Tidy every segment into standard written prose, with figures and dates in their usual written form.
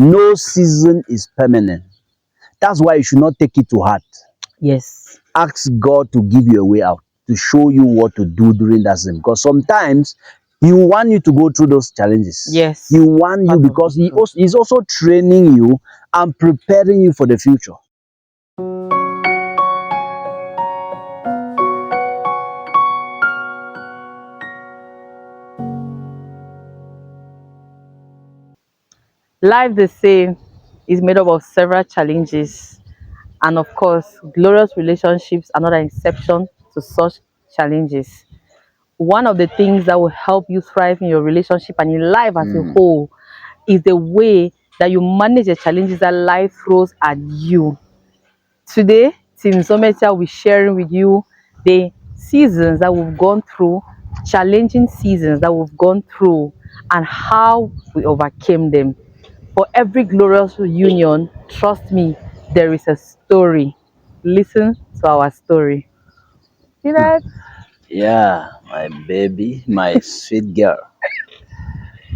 No season is permanent. That's why you should not take it to heart. Yes. Ask God to give you a way out, to show you what to do during that season. Because sometimes He want you to go through those challenges. Yes. He want you Part of because the truth. He's also training you and preparing you for the future. Life, they say, is made up of several challenges, and of course, glorious relationships are not an exception to such challenges. One of the things that will help you thrive in your relationship and in life as a whole is the way that you manage the challenges that life throws at you. Today, Team Nzometia will be sharing with you the seasons that we've gone through, challenging seasons that we've gone through, and how we overcame them. For every glorious union, trust me, there is a story. Listen to our story. See that? Yeah, my baby, my sweet girl.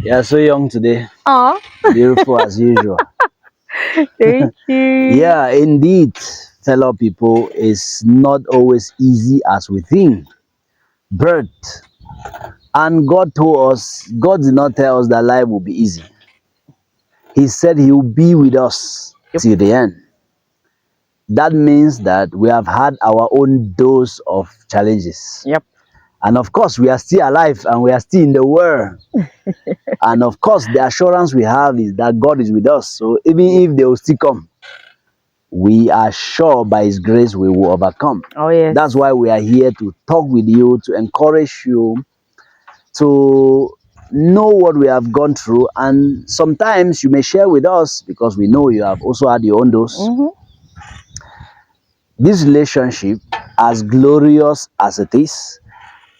Yeah, so young today. Oh, Beautiful as usual. thank you. Yeah, indeed, fellow people, it's not always easy as we think. But, and God told us, God did not tell us that life will be easy. He said He will be with us Yep. till the end. That means that we have had our own dose of challenges. Yep. And of course, we are still alive and we are still in the world. And of course, the assurance we have is that God is with us. So even if they will still come, we are sure by His grace we will overcome. Oh, yes. That's why we are here to talk with you, to encourage you, to know what we have gone through. And sometimes you may share with us because we know you have also had your own dose. This relationship, as glorious as it is,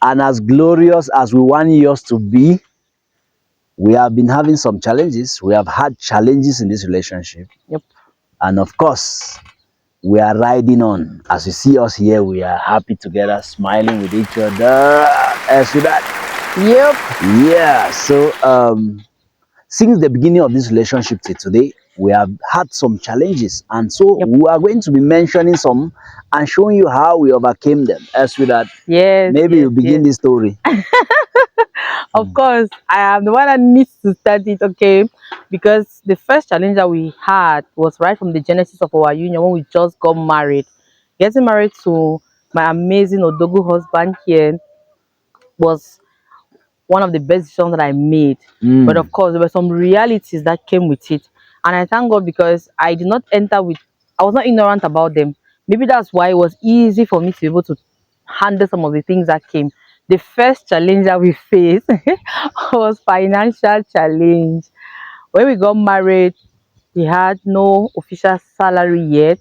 and as glorious as we want yours to be, we have been having some challenges. We have had challenges in this relationship. Yep. And of course, we are riding on. As you see us here, we are happy together, smiling with each other. As with that. Yep. Yeah, so since the beginning of this relationship till today, we have had some challenges. And so Yep. we are going to be mentioning some and showing you how we overcame them. As with that, Yes. maybe Yes. you begin Yes. this story. Of course, I am the one that needs to start it, okay? Because the first challenge that we had was right from the genesis of our union when we just got married. Getting married to my amazing Odogu husband here was one of the best decisions that I made. But of course, there were some realities that came with it. And I thank God because I did not enter with, I was not ignorant about them. Maybe that's why it was easy for me to be able to handle some of the things that came. The first challenge that we faced was financial challenge. When we got married, he had no official salary yet,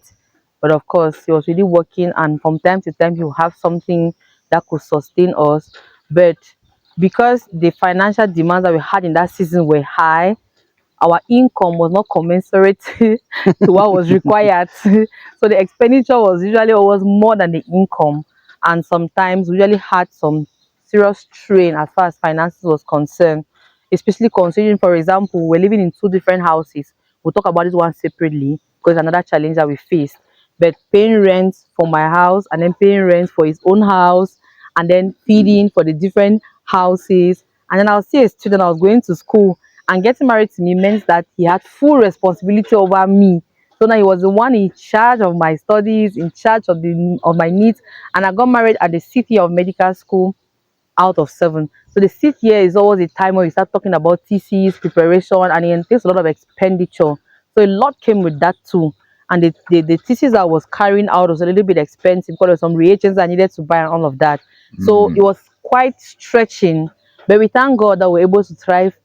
but of course he was really working, and from time to time he would have something that could sustain us. But because the financial demands that we had in that season were high, our income was not commensurate to what was required. So the expenditure was usually always more than the income, and sometimes we usually had some serious strain as far as finances was concerned, especially considering, for example, we're living in two different houses. We'll talk about this one separately because another challenge that we faced. But paying rent for my house and then paying rent for his own house and then feeding for the different houses. And then I was still a student, I was going to school, and getting married to me meant that he had full responsibility over me. So now he was the one in charge of my studies, in charge of my needs. And I got married at the city of medical school out of 7. So the 6th year is always a time where you start talking about thesis preparation, and it entails a lot of expenditure. So a lot came with that too. And the thesis I was carrying out was a little bit expensive because of some reagents I needed to buy and all of that. So it was quite stretching. But we thank God that we're able to thrive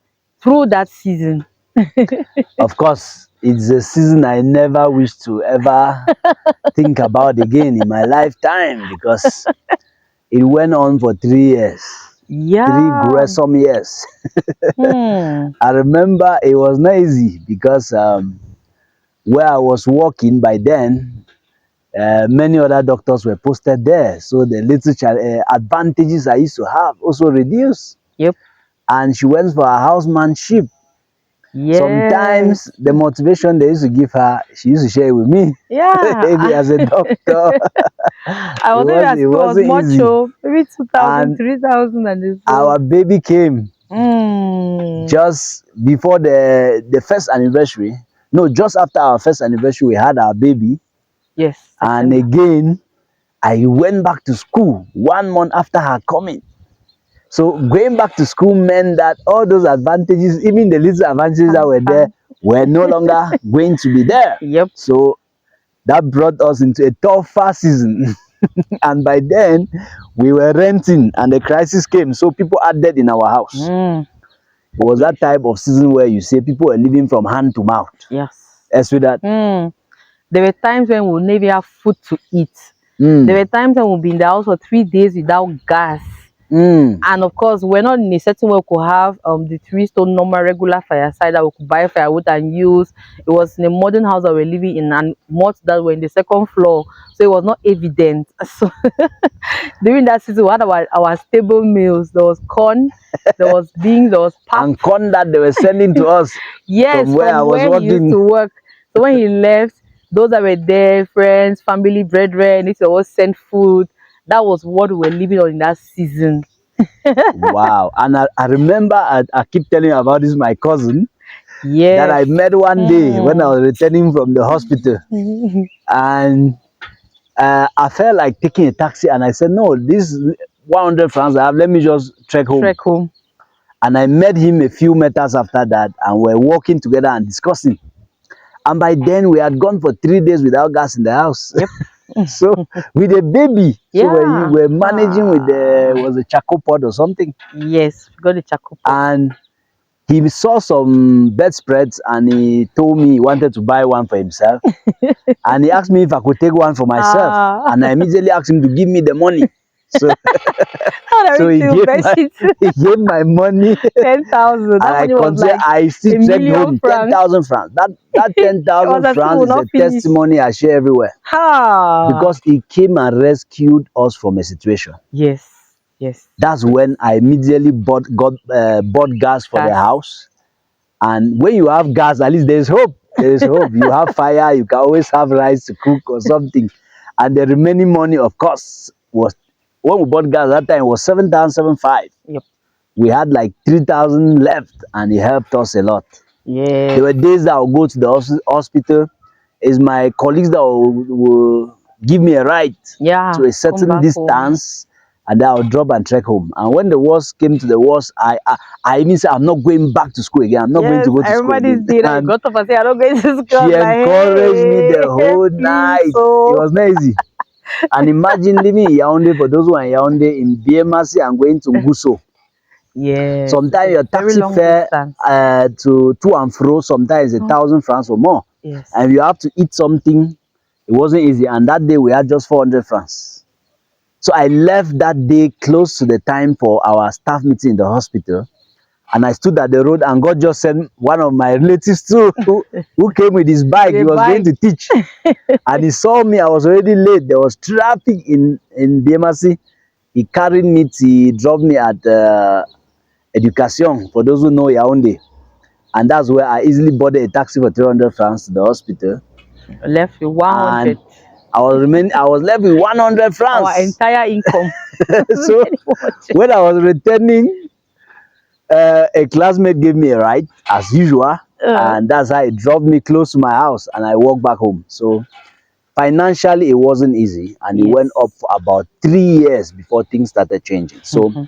through that season. Of course, it's a season I never wish to ever think about again in my lifetime because it went on for 3 years. 3 Yeah. gruesome years. Hmm. I remember it was not easy because where I was working by then, many other doctors were posted there. So the little advantages I used to have also reduced. Yep. And she went for a housemanship. Yes. Sometimes the motivation they used to give her, she used to share it with me. Maybe Yeah. as a doctor, I was not even as it if it was wasn't much, easy. oh, maybe 2,000, And 3,000, and it's so. our baby came Mm. just before the first anniversary. No, just after our first anniversary, we had our baby. Yes, And September. again, I went back to school 1 month after her coming. So going back to school meant that all those advantages, even the little advantages that Come, were there, come. were no longer going to be there. Yep. So that brought us into a tougher season. And by then, we were renting and the crisis came. So people added in our house. Mm. It was that type of season where you say people were living from hand to mouth. Yes. As with that. Mm. There were times when we would never have food to eat. There Mm, were times when we'll be in the house for 3 days without gas. mm. And of course, we're not in a setting where we could have the 3 stone normal regular fireside that we could buy firewood and use. It was in a modern house that we're living in, and much that were in the second floor, so it was not evident. So during that season, we had our stable meals. There was corn, there was beans, there was pap. And corn that they were sending to us from Yes, where I from was where he used working. to work. So when he left, those that were there, friends, family, brethren, it was sent food. That was what we were living on in that season. Wow. And I remember, I keep telling you about this, my cousin, that Yes. I met one day when I Mm. was returning from the hospital. And I felt like taking a taxi. And I said, no, this 100 francs I have, let me just trek home. Trek home. And I met him a few meters after that. And we're walking together and discussing. And by then, we had gone for 3 days without gas in the house. Yep. So with a baby, so Yeah. we're managing with the was a charcoal pot or something, Yes, we got the charcoal pot. and he saw some bedspreads and he told me he wanted to buy one for himself, and he asked me if I could take one for myself, Ah. and I immediately asked him to give me the money. So How do so we he feel gave bed my sheet? he gave my money, 10,000. and That I money was consider like I still a trekked million home ten francs. thousand francs. That ten It was thousand as if we francs will is a not finish. testimony I share everywhere, Ha. because he came and rescued us from a situation. Yes. Yes. That's when I immediately bought gas for the Gas. house. And when you have gas, at least there's hope. There is hope. You have fire, you can always have rice to cook or something. And the remaining money, of course, was when we bought gas that time it was 7,750. Yep. We had like 3,000 left, and it helped us a lot. There Yes. were days that I would go to the hospital. It's my colleagues that will give me a ride Yeah. to a Come certain back home. distance, and then I'll drop and trek home. And when the worst came to the worst, I even said, I'm not going back to school again. I'm not going Yes, to go I to school remember this again. day that you And got up and said, I'm not going to school. I she was like, encouraged me the hey, whole please, night. It so. was not easy. And imagine living in Yaoundé, for those who are in Yaoundé, in BMRC and going to Nguso. Yes, it's Sometimes a your very taxi long fare distance. to and fro sometimes is 1,000 francs or more. Yes. And you have to eat something. It wasn't easy. And that day we had just 400 francs. So I left that day close to the time for our staff meeting in the hospital. And I stood at the road, and God just sent one of my relatives too, who came with his bike. With He a was going bike. to teach. And he saw me. I was already late. There was traffic in BMRC. He carried me. He dropped me at Education, for those who know Yaoundé. And that's where I easily boarded a taxi for 300 francs to the hospital. Left with And 100. I was left with 100 Our francs. entire income. So when I was returning, a classmate gave me a ride as usual, and that's how it dropped me close to my house, and I walked back home. So financially, it wasn't easy, and it went up Yes. for about 3 years before things started changing. So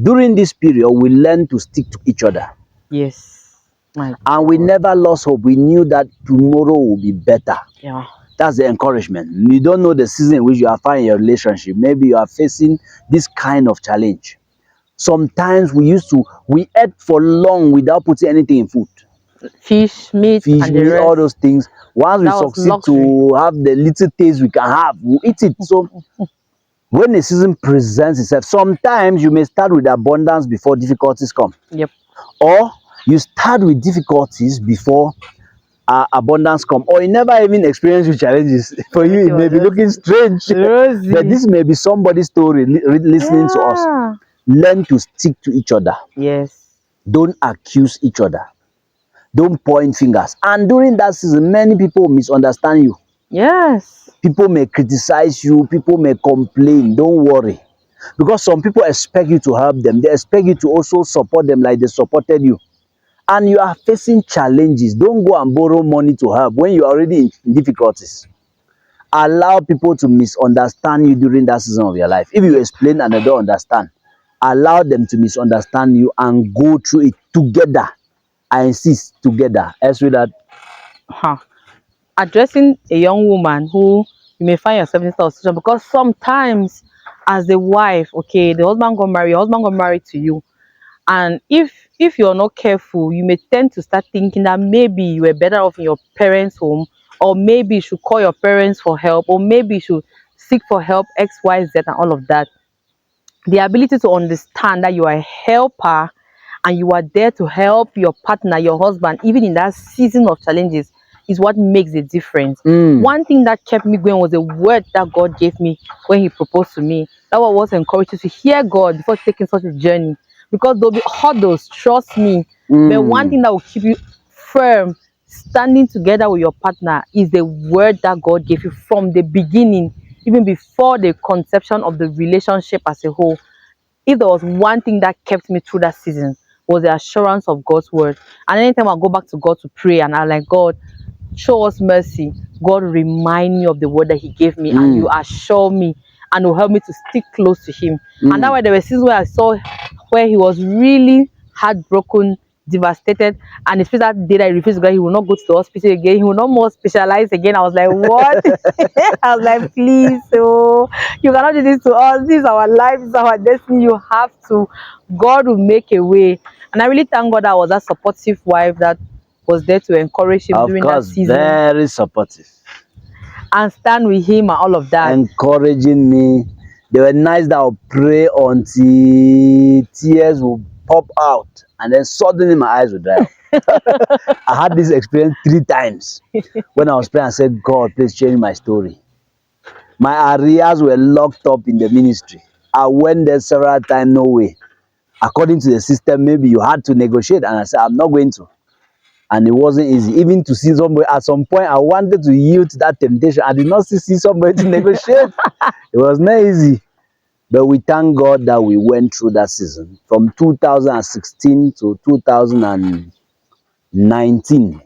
during this period, we learned to stick to each other. Yes. My And we God. never lost hope. We knew that tomorrow will be better. Yeah. That's the encouragement. You don't know the season in which you are finding your relationship. Maybe you are facing this kind of challenge. Sometimes we ate for long without putting anything in food. Fish, meat, Fish, and the meat, all rest. those things. Once we That was succeed luxury. to have the little taste we can have, we eat it. So when the season presents itself, sometimes you may start with abundance before difficulties come. Yep. Or you start with difficulties before abundance come, or you never even experience your challenges. For you, Everything it may was be looking just strange, but rosy. this may be somebody's story listening to us. Yeah. Learn to stick to each other. Yes. Don't accuse each other. Don't point fingers. And during that season, many people misunderstand you. Yes. People may criticize you, people may complain. Don't worry. Because some people expect you to help them. They expect you to also support them like they supported you. And you are facing challenges. Don't go and borrow money to help when you are already in difficulties. Allow people to misunderstand you during that season of your life. If you Yep. explain and they don't understand, allow them to misunderstand you and go through it together. I insist, together. Else with that. Huh. Addressing a young woman who you may find yourself in this situation, because sometimes as a wife, okay, the husband got married, your husband got married to you, and if you're not careful, you may tend to start thinking that maybe you were better off in your parents' home, or maybe you should call your parents for help, or maybe you should seek for help, XYZ and all of that. The ability to understand that you are a helper and you are there to help your partner, your husband, even in that season of challenges, is what makes a difference. One thing that kept me going was a word that God gave me when He proposed to me. That was what encouraged you to hear God before taking such a journey. Because there'll be hurdles, trust me. But one thing that will keep you firm, standing together with your partner, is the word that God gave you from the beginning, even before the conception of the relationship as a whole. If there was one thing that kept me through that season, was the assurance of God's word. And anytime I go back to God to pray and I'm like, God, show us mercy, God remind me of the word that He gave me, and you assure me and will help me to stick close to Him. And that way there were seasons where I saw where He was really heartbroken, devastated, and especially that day that He refused to go, He will not go to the hospital again, He will not more specialize again. I was like, what? I was like, please, oh, you cannot do this to us. This is our life, this is our destiny. You have to. God will make a way. And I really thank God that I was that supportive wife that was there to encourage him Of during that course, season very supportive. and stand with him and all of that. Encouraging me. They were nice that I would pray until tears would pop out and then suddenly my eyes would dry up. I had this experience 3 times. When I was praying, I said, God, please change my story. My arrears were locked up in the ministry. I went there several times, no way. According to the system, maybe you had to negotiate. And I said, I'm not going to. And it wasn't easy. Even to see somebody, at some point, I wanted to yield to that temptation. I did not see somebody to negotiate. It was not easy. But we thank God that we went through that season from 2016 to 2019.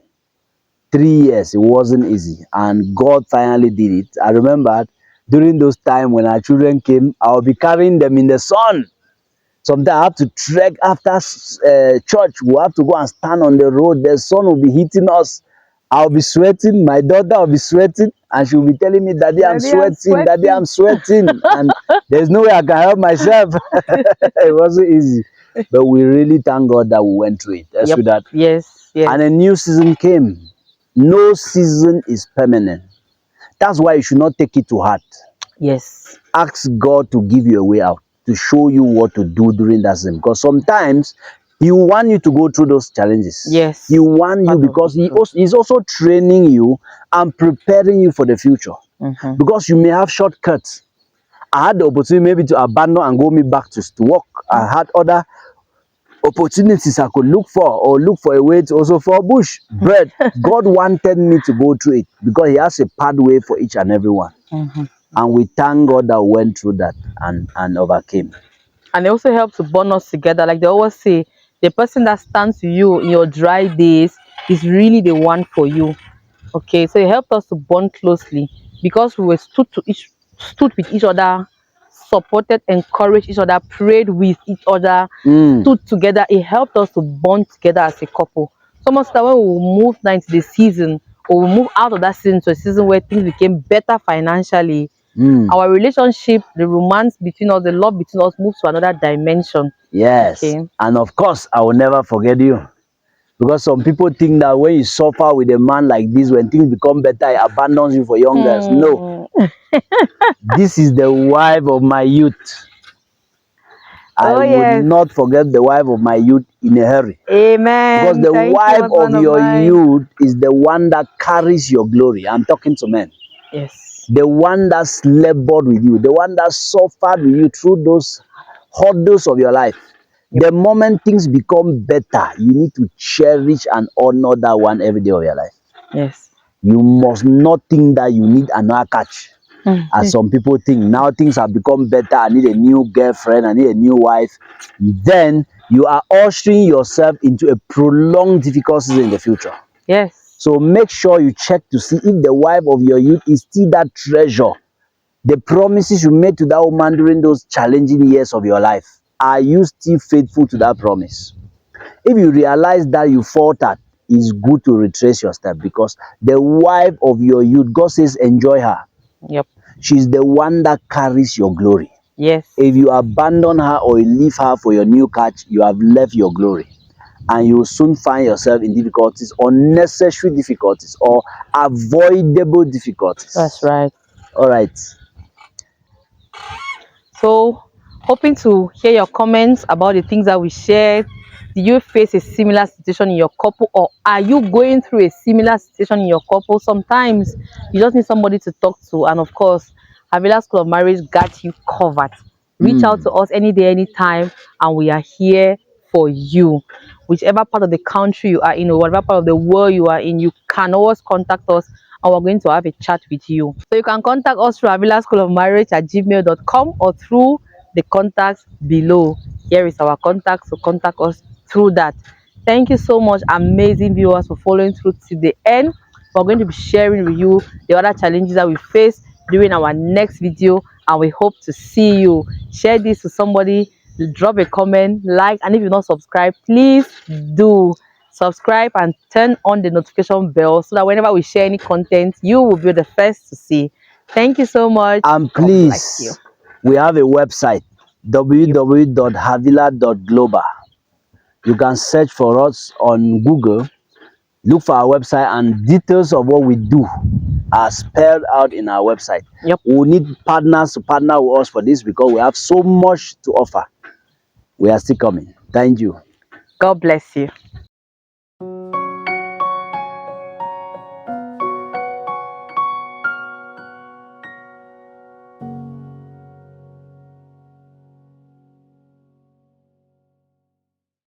3 years, it wasn't easy. And God finally did it. I remember during those times when our children came, I would be carrying them in the sun. Sometimes I have to trek after church. We have to go and stand on the road. The sun will be hitting us. I'll be sweating. My daughter will be sweating. And she'll be telling me, Daddy, I'm Daddy, I'm sweating. Daddy, sweating. I'm sweating. And there's no way I can help myself. It wasn't easy. But we really thank God that we went through it. That's Yep. with that. Yes. And Yes. a new season came. No season is permanent. That's why you should not take it to heart. Yes. Ask God to give you a way out, to show you what to do during that season. Because sometimes He want you to go through those challenges. He Yes. It's want you part of because the process. He's also training you and preparing you for the future. Mm-hmm. Because you may have shortcuts. I had the opportunity maybe to abandon and go me back to work. I had other opportunities I could look for, or look for a way to also for bush. But God wanted me to go through it because He has a pathway for each and every one. Mm-hmm. And we thank God that we went through that and overcame. And it also helps to bond us together. Like they always say, the person that stands to you in your dry days is really the one for you. Okay, so it helped us to bond closely because we were stood with each other, supported, encouraged each other, prayed with each other, stood together. It helped us to bond together as a couple. So much that when we move now into the season, or we move out of that season to a season where things became better financially, our relationship, the romance between us, the love between us moves to another dimension. Yes. Okay. And of course, I will never forget you. Because some people think that when you suffer with a man like this, when things become better, he abandons you for young girls. No. This is the wife of my youth. I Oh would yes. not forget the wife of my youth in a hurry. Because Amen. the Thank you, wife of husband of your mine. youth is the one that carries your glory. I'm talking to men. Yes. The one that's labored with you, the one that suffered with you through those hurdles of your life. The moment things become better, you need to cherish and honor that one every day of your life. Yes. You must not think that you need another catch. As Mm. some people think, now things have become better, I need a new girlfriend, I need a new wife. Then you are ushering yourself into a prolonged difficulties in the future. Yes. So make sure you check to see if the wife of your youth is still that treasure. The promises you made to that woman during those challenging years of your life, are you still faithful to that promise? If you realize that you faltered, it's good to retrace your step, because the wife of your youth, God says, enjoy her. Yep. She's the one that carries your glory. Yes. If you abandon her or you leave her for your new catch, you have left your glory. And you will soon find yourself in difficulties, unnecessary difficulties, or avoidable That's difficulties. right. All right. So, hoping to hear your comments about the things that we shared. Do you face a similar situation in your couple, or are you going through a similar situation in your couple? Sometimes you just need somebody to talk to, and of course, Havilah School of Marriage got you covered. Reach out to us any day, anytime, and we are here for you. Whichever part of the country you are in, or whatever part of the world you are in, you can always contact us, and we're going to have a chat with you. So you can contact us through Havilah School of Marriage at gmail.com, or through the contacts below. Here is our contact, so contact us through that. Thank you so much, amazing viewers, for following through to the end. We're going to be sharing with you the other challenges that we face during our next video, and we hope to see you. Share this to somebody, drop a comment, like, and if you're not subscribed, please do subscribe and turn on the notification bell, so that whenever we share any content, you will be the first to see. Thank you so much. And God bless you. please, we have a website, www.havilah.global. You can search for us on Google, look for our website, and details of what we do are spelled out in our website. Yep. We need partners to partner with us for this, because we have so much to offer. We are still coming. Thank you. God bless you.